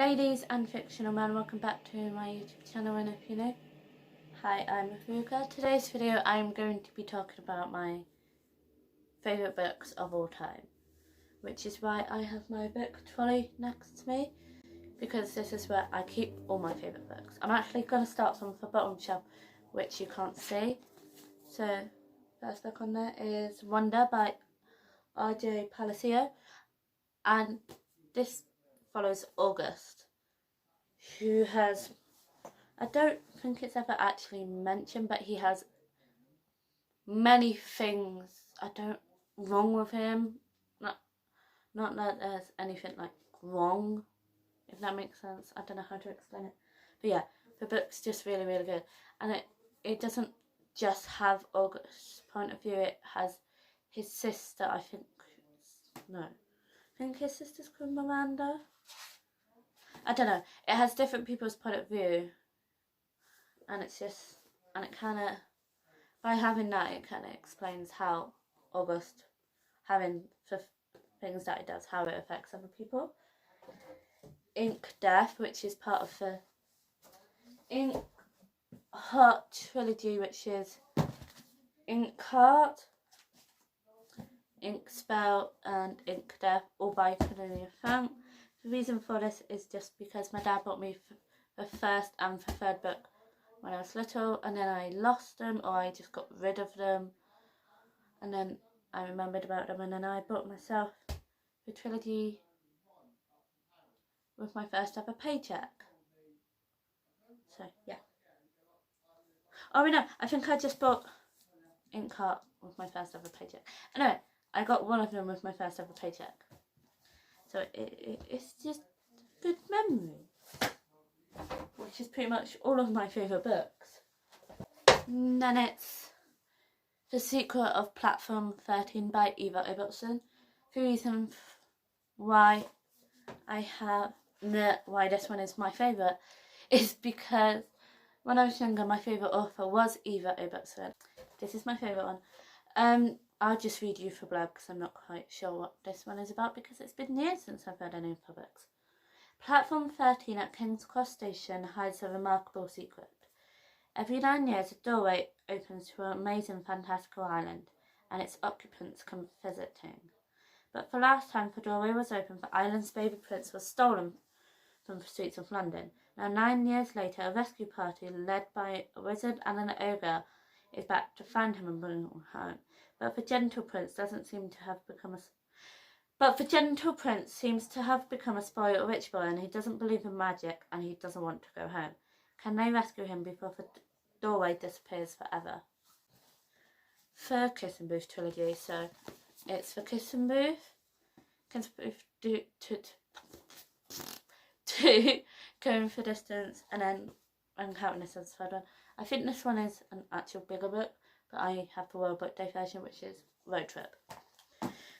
Ladies and fictional men, welcome back to my YouTube channel, and if you're new, hi, I'm Afuka. Today's video I'm going to be talking about my favourite books of all time, which is why I have my book trolley next to me, because this is where I keep all my favourite books. I'm actually going to start from the bottom shelf, which you can't see. So, first book on there is Wonder by R.J. Palacio, and this follows August, who has, I don't think it's ever actually mentioned, but he has many things wrong with him. Not that there's anything like wrong, if that makes sense. I don't know how to explain it. But yeah, the book's just really, really good. And it doesn't just have August's point of view, it has his sister, I think his sister's called Miranda. I don't know. It has different people's point of view. And it kind of, by having that, it kind of explains how August, having the things that it does, how it affects other people. Ink Death, which is part of the Ink Heart trilogy, which is Ink Heart, Ink Spell, and Ink Death, all by Cornelia Funke. The reason for this is just because my dad bought me the first and the third book when I was little, and then I lost them, or I just got rid of them, and then I remembered about them, and then I bought myself the trilogy with my first ever paycheck. So yeah. Oh no, I think I just bought Ink Heart with my first ever paycheck. Anyway, I got one of them with my first ever paycheck. So it's just good memory, which is pretty much all of my favourite books. And then it's The Secret of Platform 13 by Eva Ibbotson. The reason why why this one is my favourite is because when I was younger, my favourite author was Eva Ibbotson. This is my favourite one. I'll just read you the blurb because I'm not quite sure what this one is about, because it's been years since I've read any of her books. Platform 13 at King's Cross Station hides a remarkable secret. Every 9 years, a doorway opens to an amazing fantastical island, and its occupants come visiting. But the last time the doorway was opened, the island's baby prince was stolen from the streets of London. Now 9 years later, a rescue party led by a wizard and an ogre is back to find him and bring him home. But the gentle prince seems to have become a spoiled rich boy, and he doesn't believe in magic, and he doesn't want to go home. Can they rescue him before the doorway disappears forever? The Kiss and Booth trilogy. So it's the Kiss and Booth, Going for Distance, and then I'm counting this as the third one. I think this one is an actual bigger book, but I have the World Book Day version, which is Road Trip.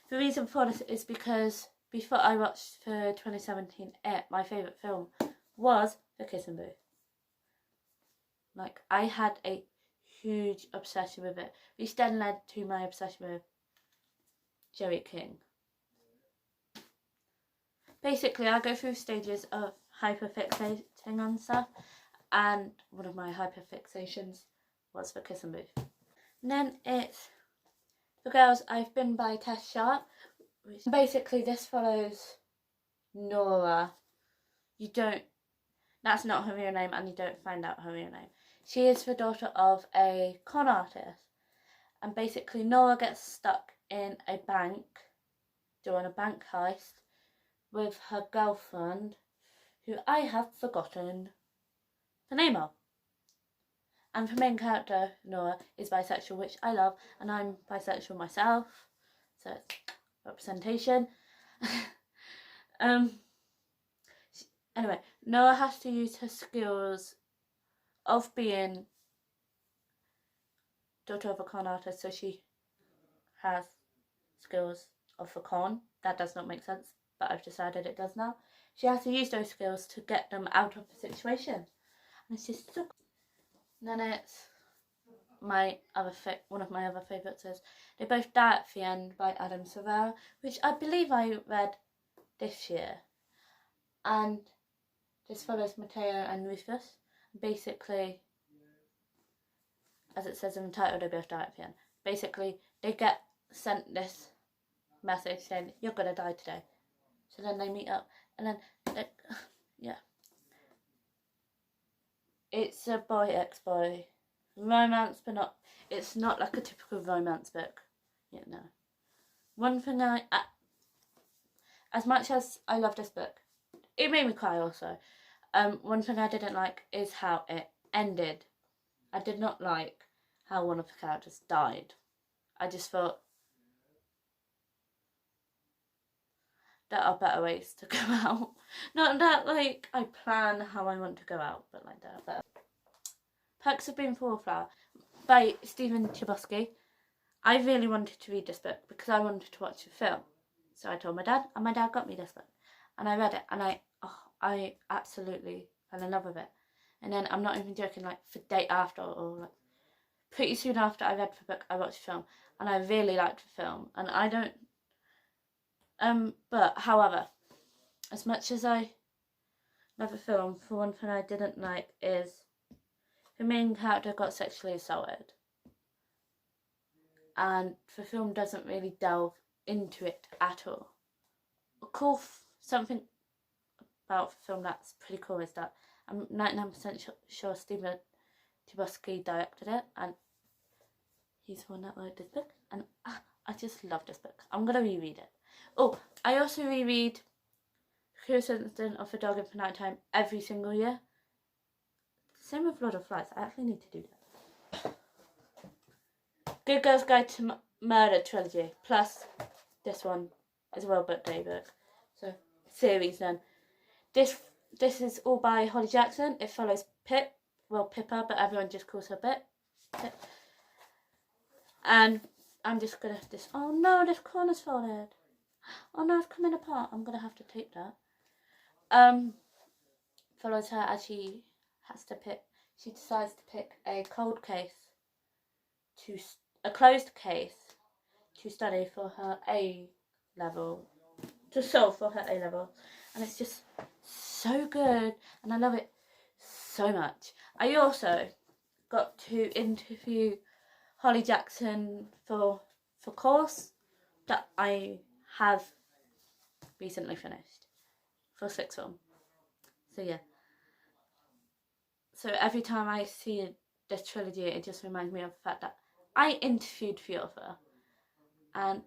The reason for this is because before I watched the 2017 It, my favourite film was The Kiss and Booth. Like, I had a huge obsession with it, which then led to my obsession with Joey King. Basically, I go through stages of hyperfixating on stuff, and one of my hyperfixations was The Kiss and Booth. And then it's The Girls I've Been by Tess Sharp. Basically, this follows Nora. That's not her real name, and you don't find out her real name. She is the daughter of a con artist, and basically Nora gets stuck in a bank doing a bank heist with her girlfriend, who I have forgotten the name of. And the main character, Nora, is bisexual, which I love, and I'm bisexual myself, so it's representation. Anyway, Nora has to use her skills of being daughter of a con artist, so she has skills of a con. That does not make sense, but I've decided it does now. She has to use those skills to get them out of the situation, and it's just so cool. And then it's one of my other favourites is They Both Die at the End by Adam Silvera, which I believe I read this year. And This follows Mateo and Rufus. Basically, as it says in the title, they both die at the end. Basically, they get sent this message saying, you're gonna die today. So then they meet up, and then, yeah. It's a boy ex-boy. Romance, but not, it's not like a typical romance book. Yeah, no. One thing as much as I love this book, it made me cry also. One thing I didn't like is how it ended. I did not like how one of the characters died. I just thought there are better ways to go out. Not that like I plan how I want to go out, but like there are better. Perks of Being a Wallflower by Stephen Chbosky. I really wanted to read this book because I wanted to watch the film. So I told my dad, and my dad got me this book. And I read it, and I absolutely fell in love with it. And then, I'm not even joking, like, the day after, or like, pretty soon after I read the book, I watched the film. And I really liked the film. And I don't, but, however, as much as I love the film, for one thing I didn't like is the main character got sexually assaulted. And the film doesn't really delve into it at all. Of course, something about the film that's pretty cool is that I'm 99% sure Stephen Chbosky directed it, and he's the one that wrote this book, and I just love this book. I'm going to reread it. Oh, I also reread Curious Incident of the Dog in the Nighttime every single year. Same with Lord of Flies. I actually need to do that. Good Girl's Guide to Murder trilogy, plus this one as well, but day book. So, series then. This is all by Holly Jackson. It follows Pip, well Pippa, but everyone just calls her Pip. And I'm just gonna, oh no, this corner's folded. Oh no, it's coming apart. I'm gonna have to tape that. Follows her as she decides to pick a closed case to study for her A level, to solve for her A level, and it's just so good, and I love it so much. I also got to interview Holly Jackson for course that I have recently finished for sixth form. So yeah. So every time I see this trilogy, it just reminds me of the fact that I interviewed the author, and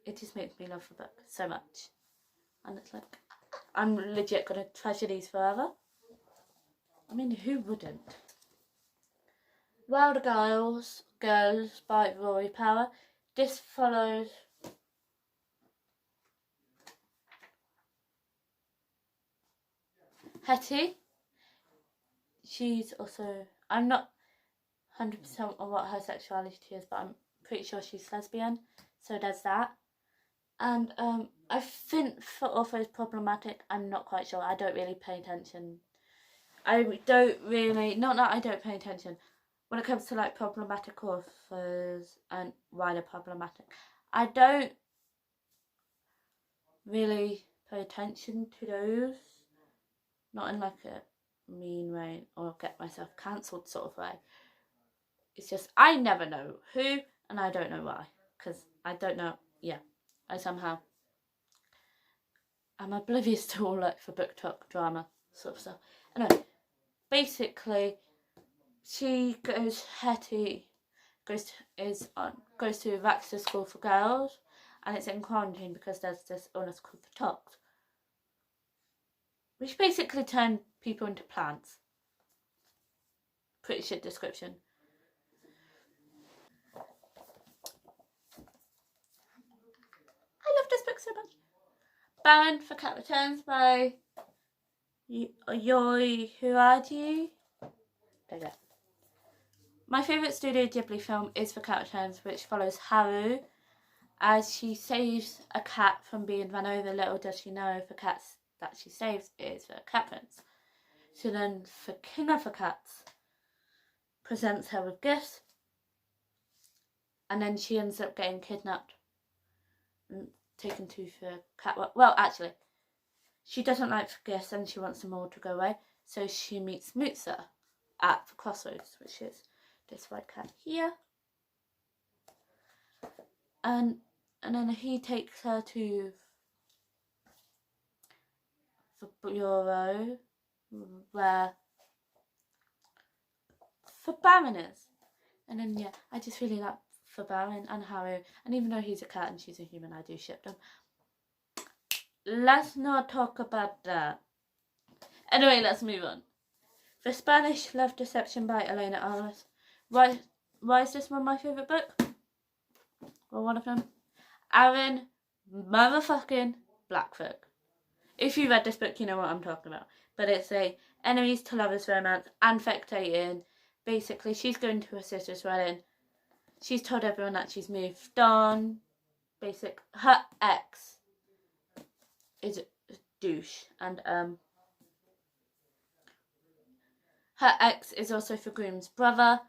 it just makes me love the book so much. And it's like, I'm legit gonna treasure these forever. I mean, who wouldn't? Wild Girls by Rory Power. This follows Hetty. She's also, I'm not 100% on what her sexuality is, but I'm pretty sure she's lesbian, so there's that. And I think the author is problematic. I'm not quite sure. I don't really pay attention. Not that I don't pay attention. When it comes to like problematic authors and wider problematic, I don't really pay attention to those. Not in like a mean way or get myself cancelled sort of way. It's just I never know who, and I don't know why, because I don't know. Yeah, I'm oblivious to all like the book talk drama sort of stuff. Anyway, basically, Hetty goes to Baxter School for Girls, and it's in quarantine because there's this illness called the tox, which basically turn people into plants. Pretty shit description. I love this book so much. Bound for Cat Returns by Yoi Huaraji. There you go. My favourite Studio Ghibli film is The Cat Returns, which follows Haru as she saves a cat from being run over. Little does she know the cat that she saves is the cat prince. So then the king of the cats presents her with gifts, and then she ends up getting kidnapped and taken to the cat. Well, actually, she doesn't like gifts and she wants them all to go away. So she meets Mutsa at the crossroads, which is this white cat here. And then he takes her to the bureau where the Baron is. And then, yeah, I just really like the Baron and Harrow. And even though he's a cat and she's a human, I do ship them. Let's not talk about that. Anyway, let's move on. The Spanish Love Deception by Elena Alves. Why is this one my favourite book? Well, one of them. Aaron motherfucking Blackfoot. If you read this book, you know what I'm talking about. But it's a enemies to lovers romance, infectating. Basically, she's going to her sister's wedding. She's told everyone that she's moved on. Her ex is a douche, and her ex is also the groom's brother.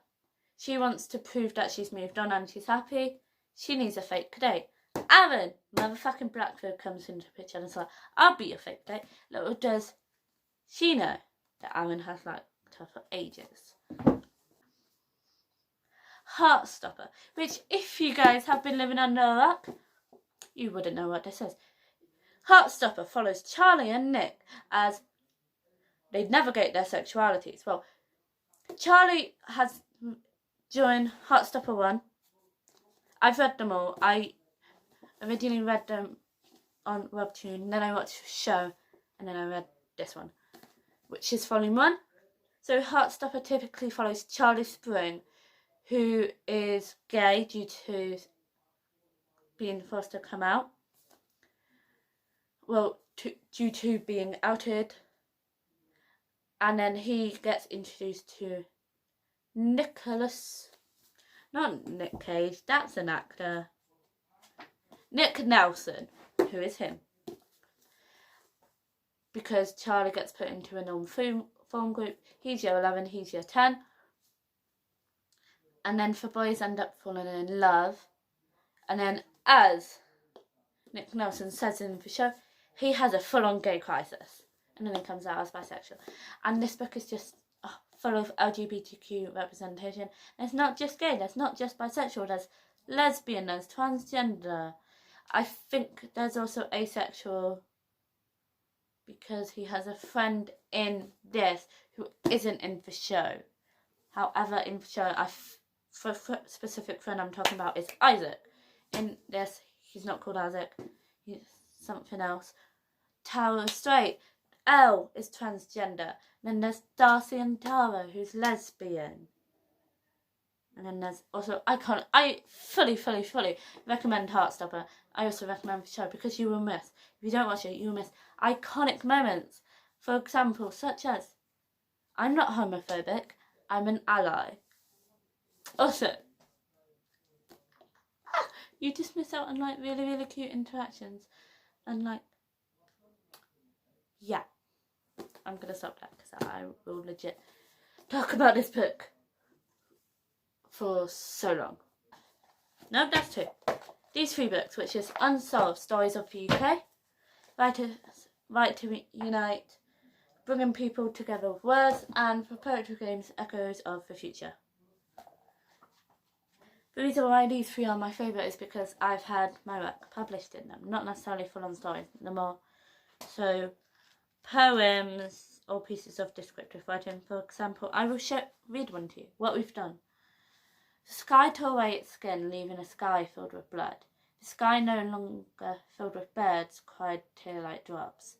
She wants to prove that she's moved on and she's happy. She needs a fake date. Aaron, motherfucking Blackfoot, comes into the picture and is like, I'll be your fake date. Little does she know that Aaron has liked her for ages. Heartstopper, which if you guys have been living under a rock, you wouldn't know what this is. Heartstopper follows Charlie and Nick as they navigate their sexualities. Well, Charlie has joined Heartstopper 1. I've read them all. I originally read them on Webtoon, then I watched the show, and then I read this one, which is volume 1. So Heartstopper typically follows Charlie Spring, who is gay due to being forced to come out. Well, due to being outed. And then he gets introduced to Nicholas. Not Nick Cage, that's an actor. Nick Nelson, who is him. Because Charlie gets put into a non-form group. He's year 11, he's year 10. And then the boys end up falling in love. And then, as Nick Nelson says in the show, he has a full-on gay crisis. And then he comes out as bisexual. And this book is just full of LGBTQ representation. And it's not just gay, there's not just bisexual, there's lesbian, there's transgender. I think there's also asexual, because he has a friend in this who isn't in the show. However, in the show, the specific friend I'm talking about is Isaac. In this, he's not called Isaac, he's something else. Taro is straight. Elle is transgender. And then there's Darcy and Tara, who's lesbian. And then there's also iconic. I fully recommend Heartstopper. I also recommend the show because you will miss. If you don't watch it, you will miss iconic moments. For example, such as, I'm not homophobic, I'm an ally. Also, you just miss out on like really cute interactions. And like, yeah. I'm going to stop that because I will legit talk about this book for so long. No, that's 2. These 3 books, which is Unsolved Stories of the UK, Right to Unite, Bringing People Together with Words, and for Poetry Games, Echoes of the Future. The reason why these 3 are my favourite is because I've had my work published in them, not necessarily full-on stories, the more so poems or pieces of descriptive writing. For example, I will read one to you. What we've done. The sky tore away its skin, leaving a sky filled with blood. The sky no longer filled with birds cried tear-like drops.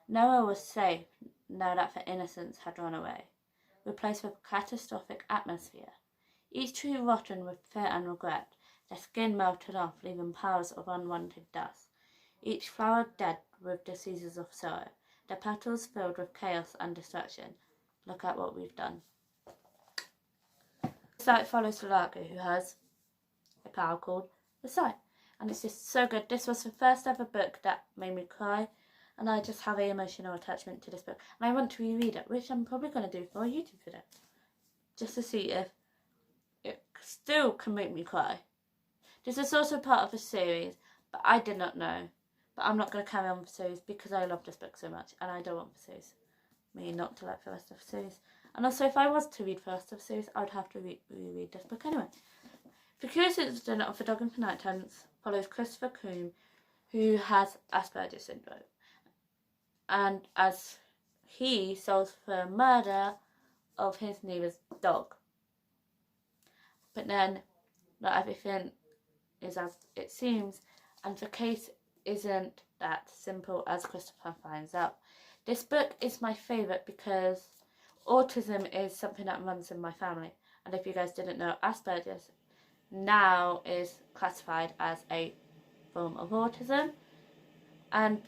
Noah was safe now that the innocence had run away, replaced with a catastrophic atmosphere. Each tree rotten with fear and regret, their skin melted off, leaving piles of unwanted dust. Each flower dead with diseases of sorrow, the petals filled with chaos and destruction. Look at what we've done. The site follows Sulago, who has a power called the Sight. And it's just so good. This was the first ever book that made me cry. And I just have an emotional attachment to this book. And I want to reread it, which I'm probably going to do for a YouTube video. Just to see if it still can make me cry. This is also part of a series, but I did not know But I'm not going to carry on for series because I love this book so much and I don't want for series me not to like the rest of the series. And also, if I was to read the rest of the series, I would have to reread this book anyway. The Curious Incident of the Dog in the Nighttime follows Christopher Coombe, who has Asperger's syndrome, and as he solves the murder of his neighbour's dog. But then, not everything is as it seems, and the case isn't that simple as Christopher finds out. This book is my favourite because autism is something that runs in my family, and if you guys didn't know, Asperger's now is classified as a form of autism, and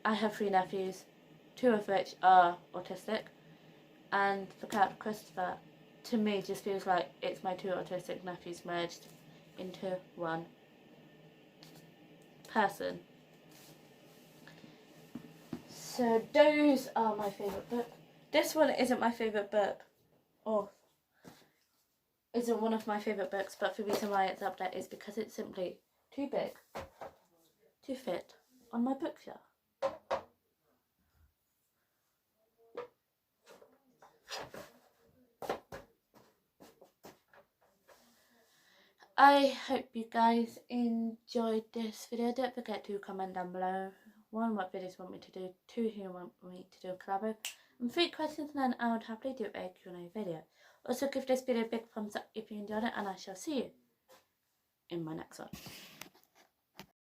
I have 3 nephews, 2 of which are autistic, and the character Christopher to me just feels like it's my 2 autistic nephews merged into one person. So those are my favourite book. This one isn't my favourite book, or isn't one of my favourite books, but the reason why it's up there is because it's simply too big to fit on my bookshelf. I hope you guys enjoyed this video. Don't forget to comment down below 1, what videos you want me to do, 2, who you want me to do a collab with, and 3 questions, and then I would happily do a Q&A video. Also give this video a big thumbs up if you enjoyed it, and I shall see you in my next one.